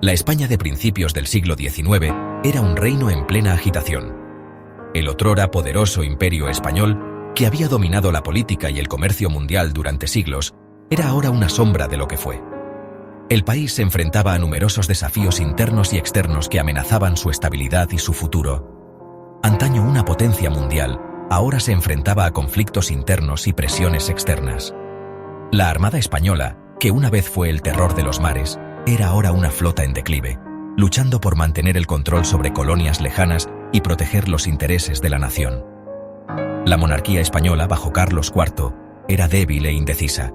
La España de principios del siglo XIX era un reino en plena agitación. El otrora poderoso imperio español, que había dominado la política y el comercio mundial durante siglos, era ahora una sombra de lo que fue. El país se enfrentaba a numerosos desafíos internos y externos que amenazaban su estabilidad y su futuro. Antaño una potencia mundial, ahora se enfrentaba a conflictos internos y presiones externas. La Armada Española, que una vez fue el terror de los mares, era ahora una flota en declive, luchando por mantener el control sobre colonias lejanas y proteger los intereses de la nación. La monarquía española bajo Carlos IV era débil e indecisa.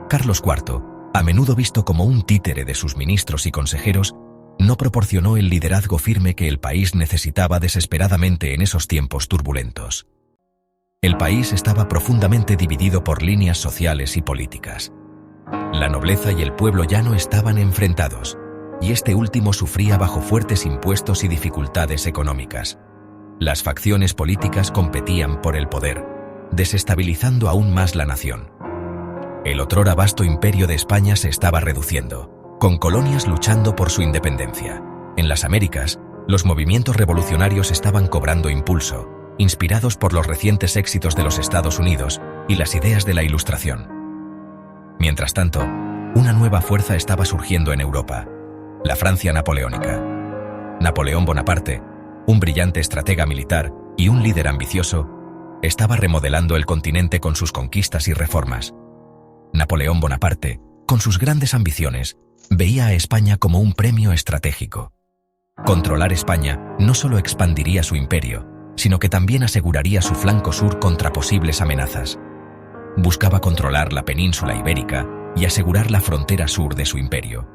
Carlos IV, a menudo visto como un títere de sus ministros y consejeros, no proporcionó el liderazgo firme que el país necesitaba desesperadamente en esos tiempos turbulentos. El país estaba profundamente dividido por líneas sociales y políticas. La nobleza y el pueblo llano estaban enfrentados, y este último sufría bajo fuertes impuestos y dificultades económicas. Las facciones políticas competían por el poder, desestabilizando aún más la nación. El otrora vasto imperio de España se estaba reduciendo, con colonias luchando por su independencia. En las Américas, los movimientos revolucionarios estaban cobrando impulso, inspirados por los recientes éxitos de los Estados Unidos y las ideas de la Ilustración. Mientras tanto, una nueva fuerza estaba surgiendo en Europa, la Francia napoleónica. Napoleón Bonaparte, un brillante estratega militar y un líder ambicioso, estaba remodelando el continente con sus conquistas y reformas. Napoleón Bonaparte, con sus grandes ambiciones, veía a España como un premio estratégico. Controlar España no solo expandiría su imperio, sino que también aseguraría su flanco sur contra posibles amenazas. Buscaba controlar la península ibérica y asegurar la frontera sur de su imperio.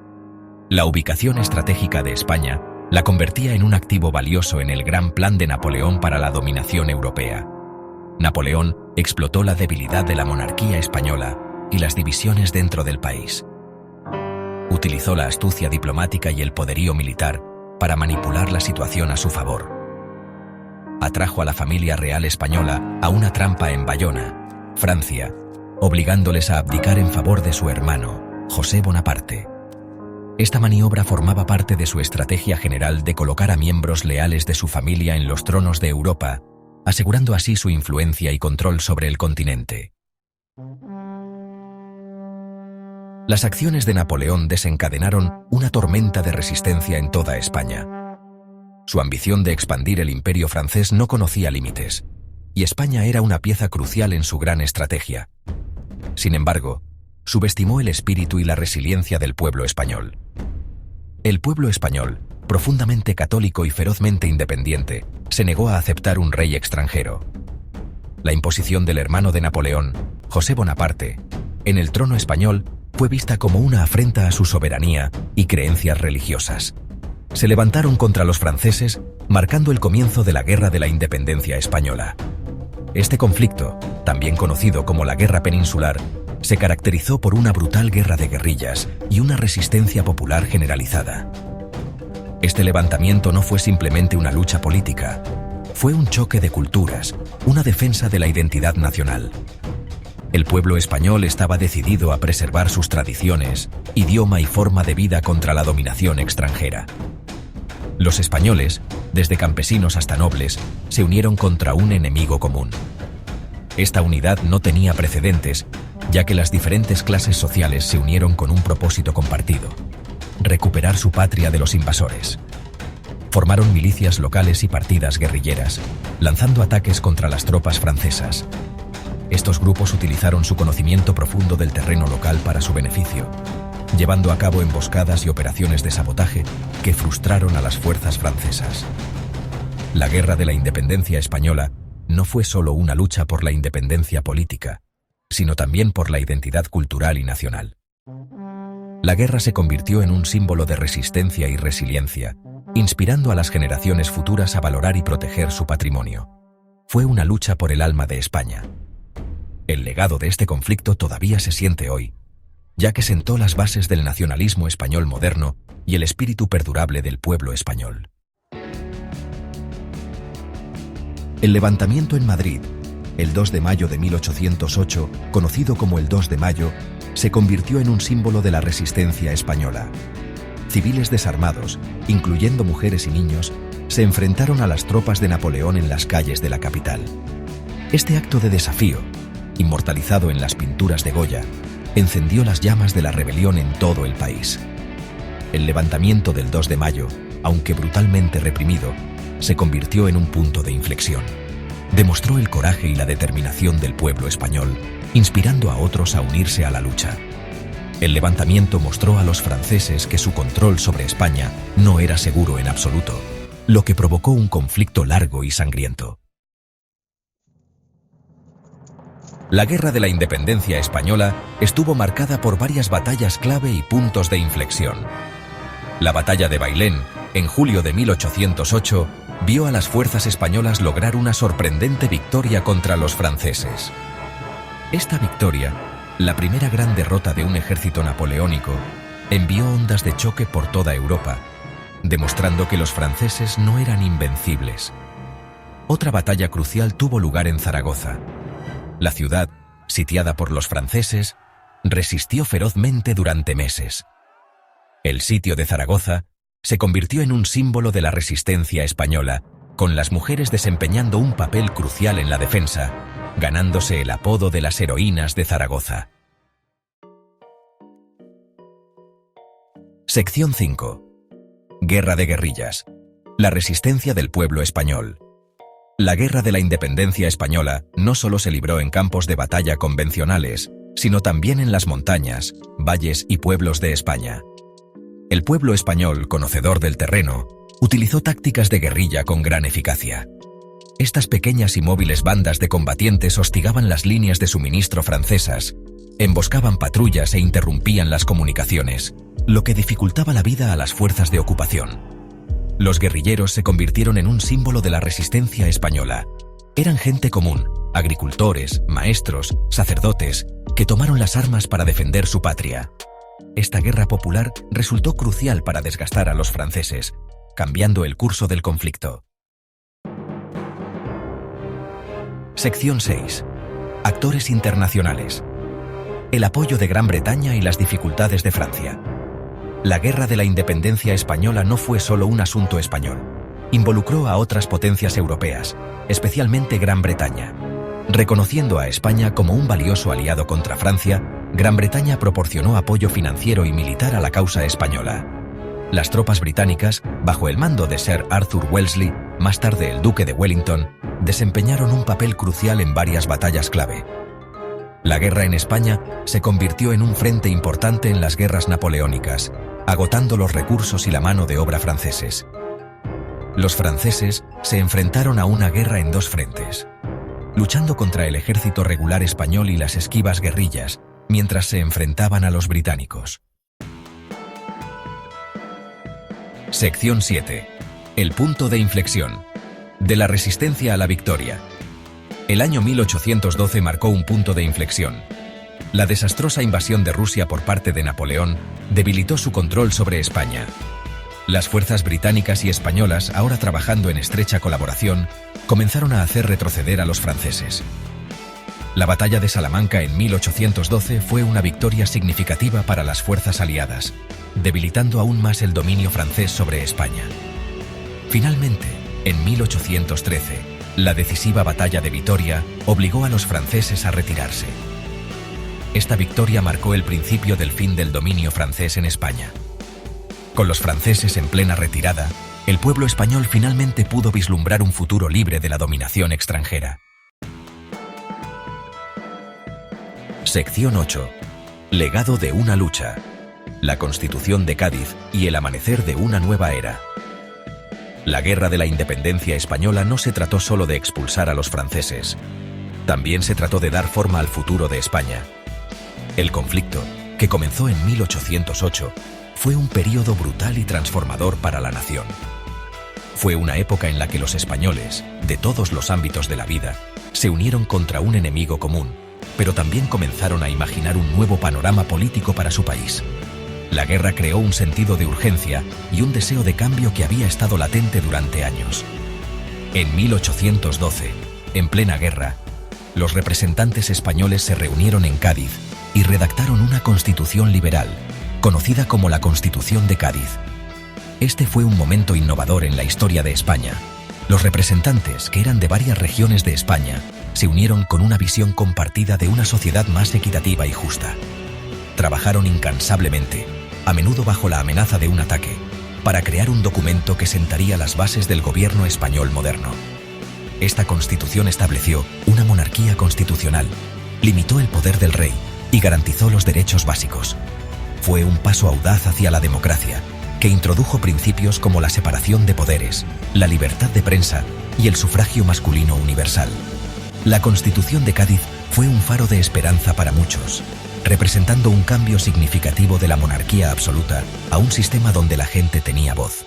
La ubicación estratégica de España la convertía en un activo valioso en el gran plan de Napoleón para la dominación europea. Napoleón explotó la debilidad de la monarquía española y las divisiones dentro del país. Utilizó la astucia diplomática y el poderío militar para manipular la situación a su favor. Atrajo a la familia real española a una trampa en Bayona, Francia, obligándoles a abdicar en favor de su hermano, José Bonaparte. Esta maniobra formaba parte de su estrategia general de colocar a miembros leales de su familia en los tronos de Europa, asegurando así su influencia y control sobre el continente. Las acciones de Napoleón desencadenaron una tormenta de resistencia en toda España. Su ambición de expandir el imperio francés no conocía límites, y España era una pieza crucial en su gran estrategia. Sin embargo, subestimó el espíritu y la resiliencia del pueblo español. El pueblo español, profundamente católico y ferozmente independiente, se negó a aceptar un rey extranjero. La imposición del hermano de Napoleón, José Bonaparte, en el trono español fue vista como una afrenta a su soberanía y creencias religiosas. Se levantaron contra los franceses, marcando el comienzo de la Guerra de la Independencia Española. Este conflicto, también conocido como la Guerra Peninsular, se caracterizó por una brutal guerra de guerrillas y una resistencia popular generalizada. Este levantamiento no fue simplemente una lucha política, fue un choque de culturas, una defensa de la identidad nacional. El pueblo español estaba decidido a preservar sus tradiciones, idioma y forma de vida contra la dominación extranjera. Los españoles, desde campesinos hasta nobles, se unieron contra un enemigo común. Esta unidad no tenía precedentes, ya que las diferentes clases sociales se unieron con un propósito compartido: recuperar su patria de los invasores. Formaron milicias locales y partidas guerrilleras, lanzando ataques contra las tropas francesas. Estos grupos utilizaron su conocimiento profundo del terreno local para su beneficio, llevando a cabo emboscadas y operaciones de sabotaje que frustraron a las fuerzas francesas. La Guerra de la Independencia Española no fue solo una lucha por la independencia política, sino también por la identidad cultural y nacional. La guerra se convirtió en un símbolo de resistencia y resiliencia, inspirando a las generaciones futuras a valorar y proteger su patrimonio. Fue una lucha por el alma de España. El legado de este conflicto todavía se siente hoy, ya que sentó las bases del nacionalismo español moderno y el espíritu perdurable del pueblo español. El levantamiento en Madrid, el 2 de mayo de 1808, conocido como el 2 de mayo, se convirtió en un símbolo de la resistencia española. civiles desarmados, incluyendo mujeres y niños, se enfrentaron a las tropas de Napoleón en las calles de la capital. Este acto de desafío, inmortalizado en las pinturas de Goya, encendió las llamas de la rebelión en todo el país. El levantamiento del 2 de mayo, aunque brutalmente reprimido, se convirtió en un punto de inflexión. Demostró el coraje y la determinación del pueblo español, inspirando a otros a unirse a la lucha. El levantamiento mostró a los franceses que su control sobre España no era seguro en absoluto, lo que provocó un conflicto largo y sangriento. La Guerra de la Independencia Española estuvo marcada por varias batallas clave y puntos de inflexión. La batalla de Bailén, en julio de 1808, vio a las fuerzas españolas lograr una sorprendente victoria contra los franceses. Esta victoria, la primera gran derrota de un ejército napoleónico, envió ondas de choque por toda Europa, demostrando que los franceses no eran invencibles. Otra batalla crucial tuvo lugar en Zaragoza. La ciudad, sitiada por los franceses, resistió ferozmente durante meses. El sitio de Zaragoza se convirtió en un símbolo de la resistencia española, con las mujeres desempeñando un papel crucial en la defensa, ganándose el apodo de las heroínas de Zaragoza. Sección 5. Guerra de guerrillas. La resistencia del pueblo español. La Guerra de la Independencia Española no solo se libró en campos de batalla convencionales, sino también en las montañas, valles y pueblos de España. El pueblo español, conocedor del terreno, utilizó tácticas de guerrilla con gran eficacia. Estas pequeñas y móviles bandas de combatientes hostigaban las líneas de suministro francesas, emboscaban patrullas e interrumpían las comunicaciones, lo que dificultaba la vida a las fuerzas de ocupación. Los guerrilleros se convirtieron en un símbolo de la resistencia española. Eran gente común, agricultores, maestros, sacerdotes, que tomaron las armas para defender su patria. Esta guerra popular resultó crucial para desgastar a los franceses, cambiando el curso del conflicto. Sección 6. Actores internacionales. El apoyo de Gran Bretaña y las dificultades de Francia. La Guerra de la Independencia Española no fue solo un asunto español. Involucró a otras potencias europeas, especialmente Gran Bretaña. Reconociendo a España como un valioso aliado contra Francia, Gran Bretaña proporcionó apoyo financiero y militar a la causa española. Las tropas británicas, bajo el mando de Sir Arthur Wellesley, más tarde el Duque de Wellington, desempeñaron un papel crucial en varias batallas clave. La guerra en España se convirtió en un frente importante en las guerras napoleónicas, agotando los recursos y la mano de obra franceses. Los franceses se enfrentaron a una guerra en dos frentes, luchando contra el ejército regular español y las esquivas guerrillas, mientras se enfrentaban a los británicos. Sección 7. El punto de inflexión. De la resistencia a la victoria. El año 1812 marcó un punto de inflexión. La desastrosa invasión de Rusia por parte de Napoleón debilitó su control sobre España. Las fuerzas británicas y españolas, ahora trabajando en estrecha colaboración, comenzaron a hacer retroceder a los franceses. La batalla de Salamanca en 1812 fue una victoria significativa para las fuerzas aliadas, debilitando aún más el dominio francés sobre España. Finalmente, en 1813, la decisiva batalla de Vitoria obligó a los franceses a retirarse. Esta victoria marcó el principio del fin del dominio francés en España. Con los franceses en plena retirada, el pueblo español finalmente pudo vislumbrar un futuro libre de la dominación extranjera. Sección 8. Legado de una lucha. La Constitución de Cádiz y el amanecer de una nueva era. La Guerra de la Independencia Española no se trató solo de expulsar a los franceses. También se trató de dar forma al futuro de España. El conflicto, que comenzó en 1808, fue un período brutal y transformador para la nación. Fue una época en la que los españoles, de todos los ámbitos de la vida, se unieron contra un enemigo común, pero también comenzaron a imaginar un nuevo panorama político para su país. La guerra creó un sentido de urgencia y un deseo de cambio que había estado latente durante años. En 1812, en plena guerra, los representantes españoles se reunieron en Cádiz y redactaron una constitución liberal, conocida como la Constitución de Cádiz. Este fue un momento innovador en la historia de España. Los representantes, que eran de varias regiones de España, se unieron con una visión compartida de una sociedad más equitativa y justa. Trabajaron incansablemente, a menudo bajo la amenaza de un ataque, para crear un documento que sentaría las bases del gobierno español moderno. Esta Constitución estableció una monarquía constitucional, limitó el poder del rey y garantizó los derechos básicos. Fue un paso audaz hacia la democracia, que introdujo principios como la separación de poderes, la libertad de prensa y el sufragio masculino universal. La Constitución de Cádiz fue un faro de esperanza para muchos, representando un cambio significativo de la monarquía absoluta a un sistema donde la gente tenía voz.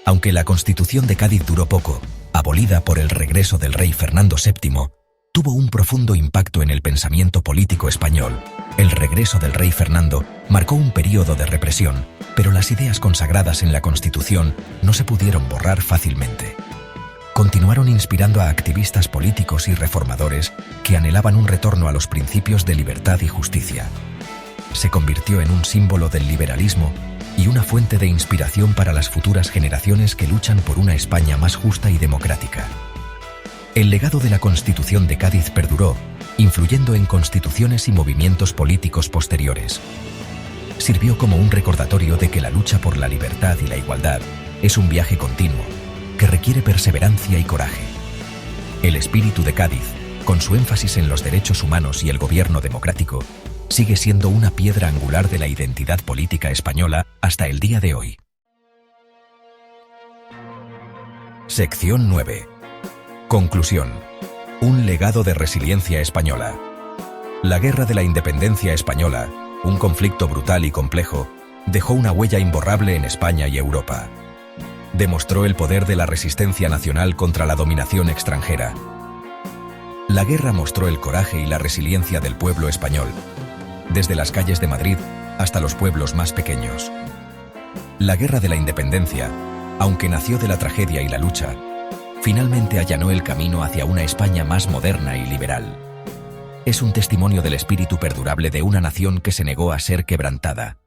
Aunque la Constitución de Cádiz duró poco, abolida por el regreso del rey Fernando VII, tuvo un profundo impacto en el pensamiento político español. El regreso del rey Fernando marcó un período de represión, pero las ideas consagradas en la Constitución no se pudieron borrar fácilmente. Continuaron inspirando a activistas políticos y reformadores que anhelaban un retorno a los principios de libertad y justicia. Se convirtió en un símbolo del liberalismo y una fuente de inspiración para las futuras generaciones que luchan por una España más justa y democrática. El legado de la Constitución de Cádiz perduró, influyendo en constituciones y movimientos políticos posteriores. Sirvió como un recordatorio de que la lucha por la libertad y la igualdad es un viaje continuo, que requiere perseverancia y coraje. El espíritu de Cádiz, con su énfasis en los derechos humanos y el gobierno democrático, sigue siendo una piedra angular de la identidad política española hasta el día de hoy. Sección 9. Conclusión. Un legado de resiliencia española. La Guerra de la Independencia Española, un conflicto brutal y complejo, dejó una huella imborrable en España y Europa. Demostró el poder de la resistencia nacional contra la dominación extranjera. La guerra mostró el coraje y la resiliencia del pueblo español, desde las calles de Madrid hasta los pueblos más pequeños. La Guerra de la Independencia, aunque nació de la tragedia y la lucha, finalmente allanó el camino hacia una España más moderna y liberal. Es un testimonio del espíritu perdurable de una nación que se negó a ser quebrantada.